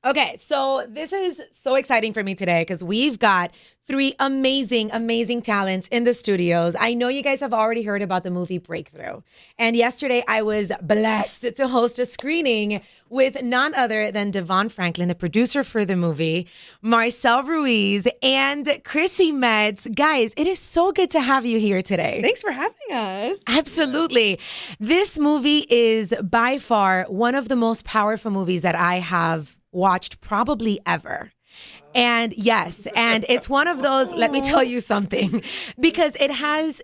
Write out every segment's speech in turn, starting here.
Okay, so this is so exciting for me today because we've got three amazing, amazing talents in the studios. I know you guys have already heard about the movie Breakthrough. And yesterday I was blessed to host a screening with none other than DeVon Franklin, the producer for the movie, Marcel Ruiz, and Chrissy Metz. Guys, it is so good to have you here today. Thanks for having us. Absolutely. This movie is by far one of the most powerful movies that I have watched probably ever. And yes, and it's one of those, let me tell you something, because it has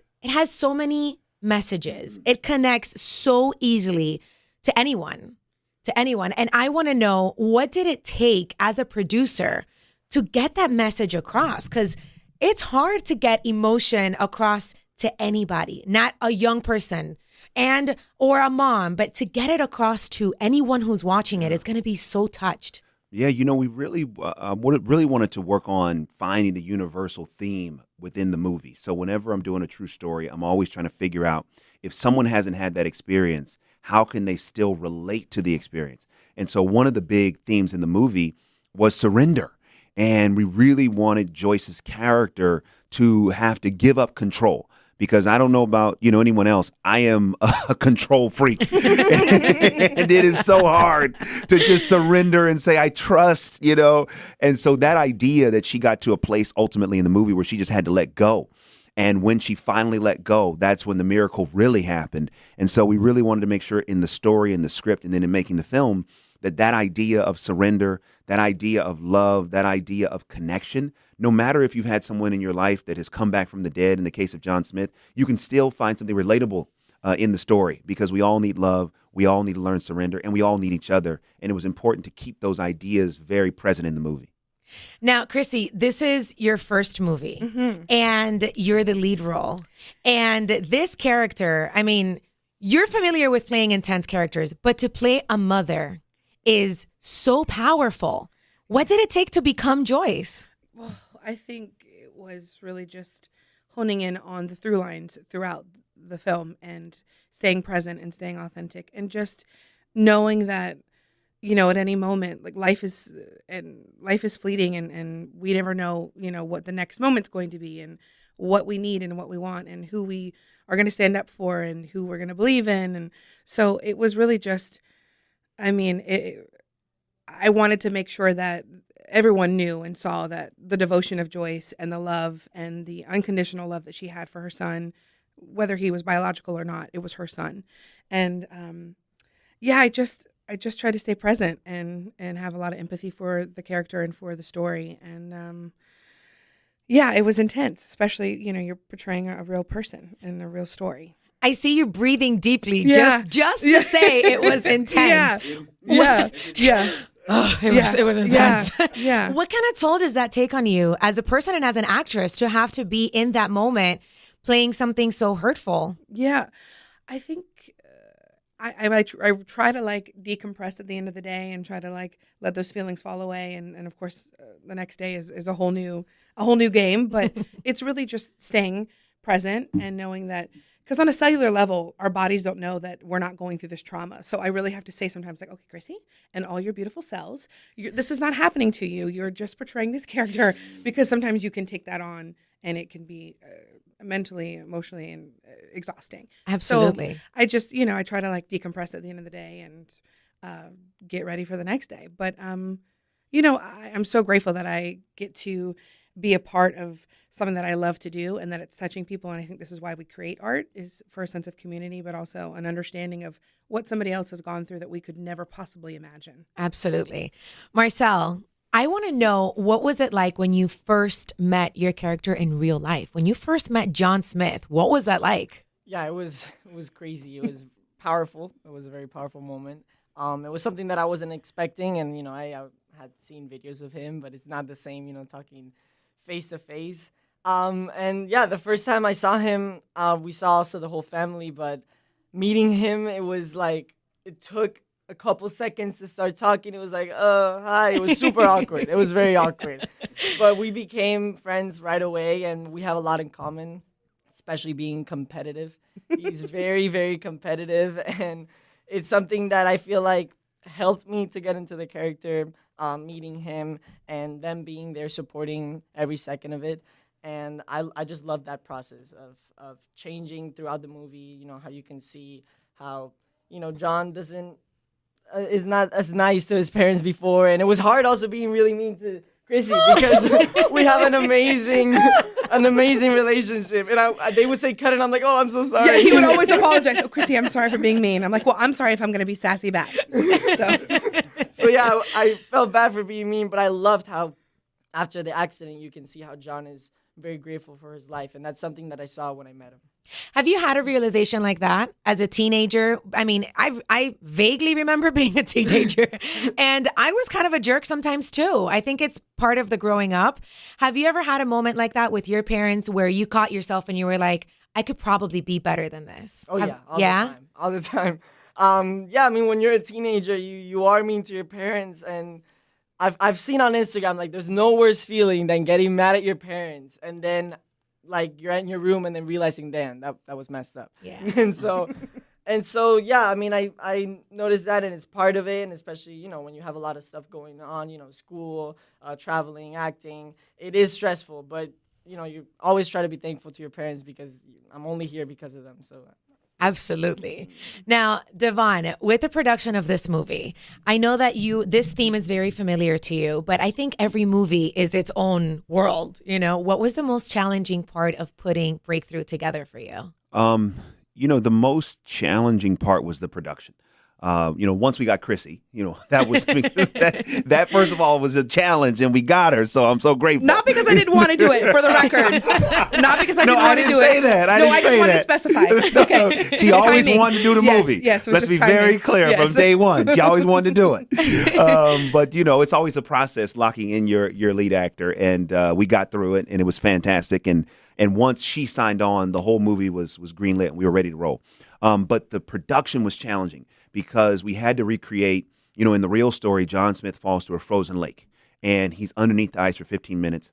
so many messages. It connects so easily to anyone, to anyone. And I want to know, what did it take as a producer to get that message across? Because it's hard to get emotion across to anybody, not a young person and or a mom, but to get it across to anyone who's watching it is going to be so touched. Yeah, we really really wanted to work on finding the universal theme within the movie. So whenever I'm doing a true story, I'm always trying to figure out, if someone hasn't had that experience, how can they still relate to the experience? And so one of the big themes in the movie was surrender. And we really wanted Joyce's character to have to give up control. Because I don't know about, anyone else. I am a control freak. And it is so hard to just surrender and say, I trust. And so that idea that she got to a place ultimately in the movie where she just had to let go. And when she finally let go, that's when the miracle really happened. And so we really wanted to make sure in the story, in the script, and then in making the film, that idea of surrender, that idea of love, that idea of connection, no matter if you've had someone in your life that has come back from the dead, in the case of John Smith, you can still find something relatable in the story, because we all need love, we all need to learn surrender, and we all need each other. And it was important to keep those ideas very present in the movie. Now, Chrissy, this is your first movie, and you're the lead role. And this character, I mean, you're familiar with playing intense characters, but to play a mother is so powerful. What did it take to become Joyce? Well, I think it was really just honing in on the through lines throughout the film and staying present and staying authentic and just knowing that, at any moment, like life is fleeting and we never know, what the next moment's going to be and what we need and what we want and who we are going to stand up for and who we're going to believe in. And so it was really just, I wanted to make sure that everyone knew and saw that the devotion of Joyce and the love and the unconditional love that she had for her son, whether he was biological or not, it was her son. And I just tried to stay present and have a lot of empathy for the character and for the story. And it was intense, especially, you're portraying a real person and a real story. I see you breathing deeply just to say it was intense. Yeah. Oh, it was intense. Yeah. What kind of toll does that take on you as a person and as an actress to have to be in that moment playing something so hurtful? Yeah. I think I try to decompress at the end of the day and try to let those feelings fall away. And of course, the next day is a whole new game. But it's really just staying present and knowing that, because on a cellular level, our bodies don't know that we're not going through this trauma. So I really have to say sometimes okay, Chrissy, and all your beautiful cells, this is not happening to you. You're just portraying this character, because sometimes you can take that on and it can be mentally, emotionally, and exhausting. Absolutely. So I just, I try to decompress at the end of the day and get ready for the next day. But, I'm so grateful that I get to be a part of something that I love to do and that it's touching people. And I think this is why we create art, is for a sense of community, but also an understanding of what somebody else has gone through that we could never possibly imagine. Absolutely. Marcel, I want to know, what was it like when you first met your character in real life? When you first met John Smith, what was that like? Yeah, it was crazy. It was powerful. It was a very powerful moment. It was something that I wasn't expecting. And, I had seen videos of him, but it's not the same, talking face to face. The first time I saw him, we saw also the whole family, but meeting him, it was it took a couple seconds to start talking. It was hi. It was super awkward. It was very awkward. But we became friends right away, and we have a lot in common, especially being competitive. He's very, very competitive, and it's something that I feel like helped me to get into the character, meeting him and them being there supporting every second of it. And I just love that process of changing throughout the movie. You know, how you can see how, you know, John is not as nice to his parents before. And it was hard also being really mean to Chrissy because we have an amazing relationship. And they would say cut it. I'm like, oh, I'm so sorry. Yeah, he would always apologize. Oh, Chrissy, I'm sorry for being mean. I'm like, well, I'm sorry if I'm going to be sassy back. So yeah, I felt bad for being mean, but I loved how after the accident, you can see how John is very grateful for his life. And that's something that I saw when I met him. Have you had a realization like that as a teenager? I mean, I vaguely remember being a teenager and I was kind of a jerk sometimes too. I think it's part of the growing up. Have you ever had a moment like that with your parents where you caught yourself and you were like, I could probably be better than this? Oh, yeah. All the time. Yeah, I mean, when you're a teenager, you are mean to your parents. And I've seen on Instagram, like, there's no worse feeling than getting mad at your parents. And then, like, you're in your room and then realizing, damn, that was messed up. Yeah. And so, yeah, I mean, I noticed that, and it's part of it, and especially, you know, when you have a lot of stuff going on, you know, school, traveling, acting, it is stressful, but, you know, you always try to be thankful to your parents because I'm only here because of them, so. Absolutely. Now, DeVon, with the production of this movie, I know that this theme is very familiar to you, but I think every movie is its own world. You know, what was the most challenging part of putting Breakthrough together for you? You know, the most challenging part was the production. You know, once we got Chrissy, you know, that was because that first of all was a challenge, and we got her. So I'm so grateful. Not because I didn't want to do it, for the record. Not because I didn't want to do say it. That. I no, didn't I just say wanted that. to specify. Okay. She always wanted to do the movie. Yes, let's be very clear from day one. She always wanted to do it. But you know, it's always a process locking in your lead actor, and we got through it, and it was fantastic. And once she signed on, the whole movie was greenlit, and we were ready to roll. But the production was challenging because we had to recreate, you know, in the real story, John Smith falls to a frozen lake and he's underneath the ice for 15 minutes.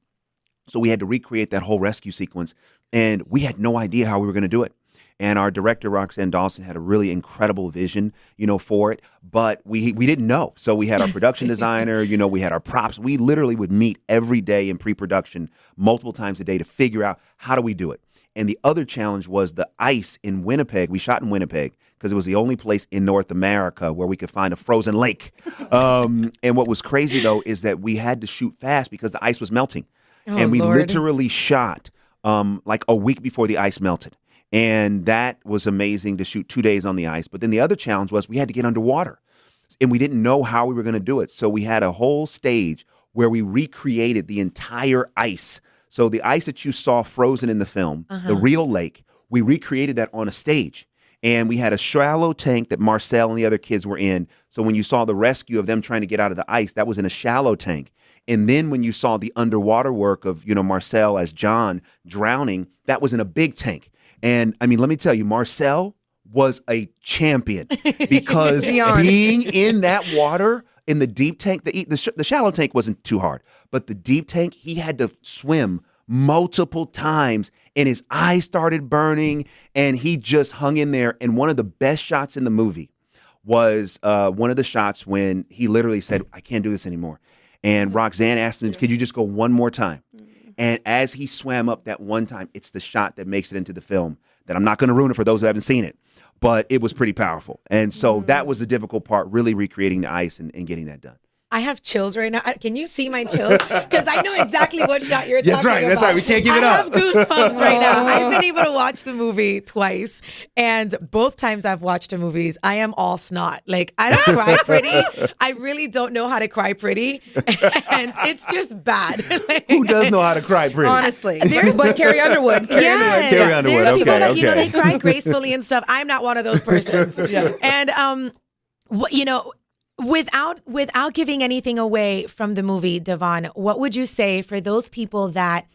So we had to recreate that whole rescue sequence, and we had no idea how we were going to do it. And our director, Roxanne Dawson, had a really incredible vision, you know, for it, but we didn't know. So we had our production designer, you know, we had our props. We literally would meet every day in pre-production multiple times a day to figure out how do we do it. And the other challenge was the ice in Winnipeg. We shot in Winnipeg because it was the only place in North America where we could find a frozen lake. And what was crazy, though, is that we had to shoot fast because the ice was melting. Oh, and we Lord. literally shot like a week before the ice melted. And that was amazing to shoot 2 days on the ice. But then the other challenge was we had to get underwater. And we didn't know how we were going to do it. So we had a whole stage where we recreated the entire ice. So the ice that you saw frozen in the film, the real lake, we recreated that on a stage. And we had a shallow tank that Marcel and the other kids were in. So when you saw the rescue of them trying to get out of the ice, that was in a shallow tank. And then when you saw the underwater work of, you know, Marcel as John drowning, that was in a big tank. And I mean, let me tell you, Marcel was a champion because being in that water, in the deep tank, the shallow tank wasn't too hard, but the deep tank, he had to swim multiple times and his eyes started burning and he just hung in there. And one of the best shots in the movie was one of the shots when he literally said, I can't do this anymore. And Roxanne asked him, could you just go one more time? And as he swam up that one time, it's the shot that makes it into the film that I'm not going to ruin it for those who haven't seen it. But it was pretty powerful. And so that was the difficult part, really recreating the ice and getting that done. I have chills right now. Can you see my chills? Because I know exactly what shot you're talking about. That's right. We can't give it up. I have goosebumps right now. I've been able to watch the movie twice. And both times I've watched the movies, I am all snot. Like, I don't cry pretty. I really don't know how to cry pretty. And it's just bad. Like, who does know how to cry pretty? Honestly. But Carrie Underwood. Carrie Underwood. There's people that, Okay. you know, they cry gracefully and stuff. I'm not one of those persons. And, you know, Without giving anything away from the movie, DeVon, what would you say for those people that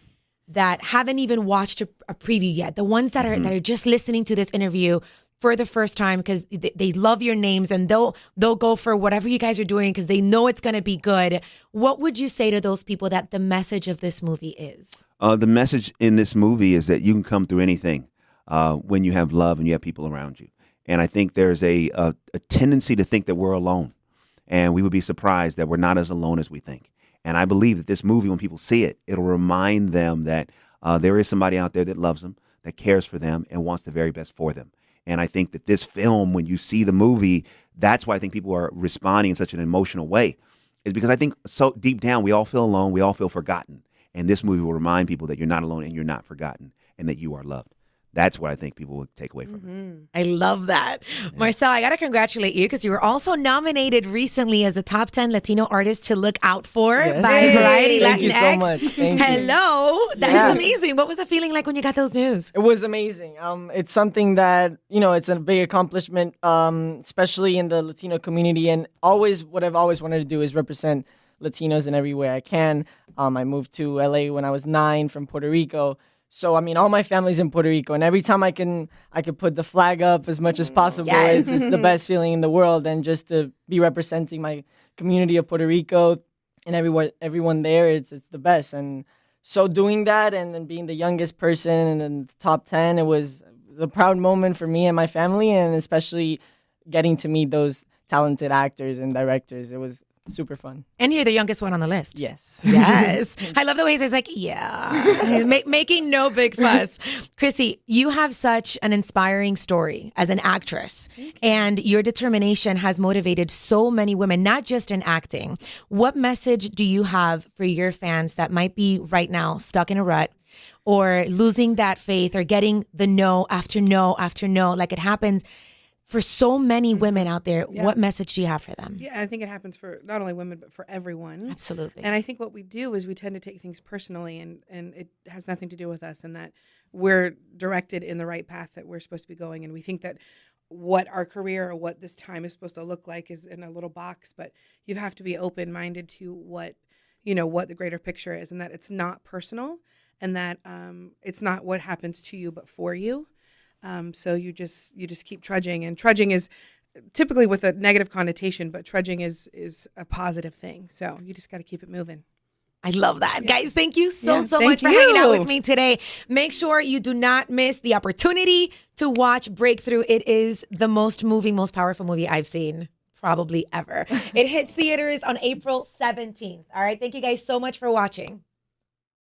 haven't even watched a preview yet, the ones that are just listening to this interview for the first time because they love your names and they'll go for whatever you guys are doing because they know it's going to be good. What would you say to those people that the message of this movie is? The message in this movie is that you can come through anything when you have love and you have people around you. And I think there's a tendency to think that we're alone. and we would be surprised that we're not as alone as we think. And I believe that this movie, when people see it, it'll remind them that there is somebody out there that loves them, that cares for them, and wants the very best for them. And I think that this film, when you see the movie, that's why I think people are responding in such an emotional way, is because I think so deep down we all feel alone, we all feel forgotten. And this movie will remind people that you're not alone and you're not forgotten and that you are loved. That's what I think people will take away from it. I love that. Marcel, I got to congratulate you because you were also nominated recently as a top 10 Latino artist to look out for Yes. by Variety Thank Latinx. you so much. Thank you. Hello. That Yeah. is amazing. What was the feeling like when you got those news? It was amazing. It's something that, it's a big accomplishment, especially in the Latino community. And always, what I've always wanted to do is represent Latinos in every way I can. I moved to LA when I was 9 from Puerto Rico. So, all my family's in Puerto Rico. And every time I could put the flag up as much as possible. Yes. It's the best feeling in the world. And just to be representing my community of Puerto Rico and everyone there, it's the best. And so doing that and then being the youngest person in the top 10, it was a proud moment for me and my family, and especially getting to meet those talented actors and directors. It was super fun. And you're the youngest one on the list. Yes. Yes. I love the way he's like, yeah. Making no big fuss. Chrissy, you have such an inspiring story as an actress, and your determination has motivated so many women, not just in acting. What message do you have for your fans that might be right now stuck in a rut or losing that faith or getting the no after no after no, like it happens for so many women out there? Yeah. What message do you have for them? Yeah, I think it happens for not only women, but for everyone. Absolutely. And I think what we do is we tend to take things personally, and it has nothing to do with us, and that we're directed in the right path that we're supposed to be going. And we think that what our career or what this time is supposed to look like is in a little box, but you have to be open-minded to what the greater picture is, and that it's not personal, and that it's not what happens to you, but for you. So you just keep trudging, and trudging is typically with a negative connotation, but trudging is a positive thing. So you just got to keep it moving. I love that. Guys, thank you so Thank much for hanging out you. with me today. Make sure you do not miss the opportunity to watch Breakthrough. It is the most moving, most powerful movie I've seen probably ever. It hits theaters on April 17th. All right. Thank you guys so much for watching.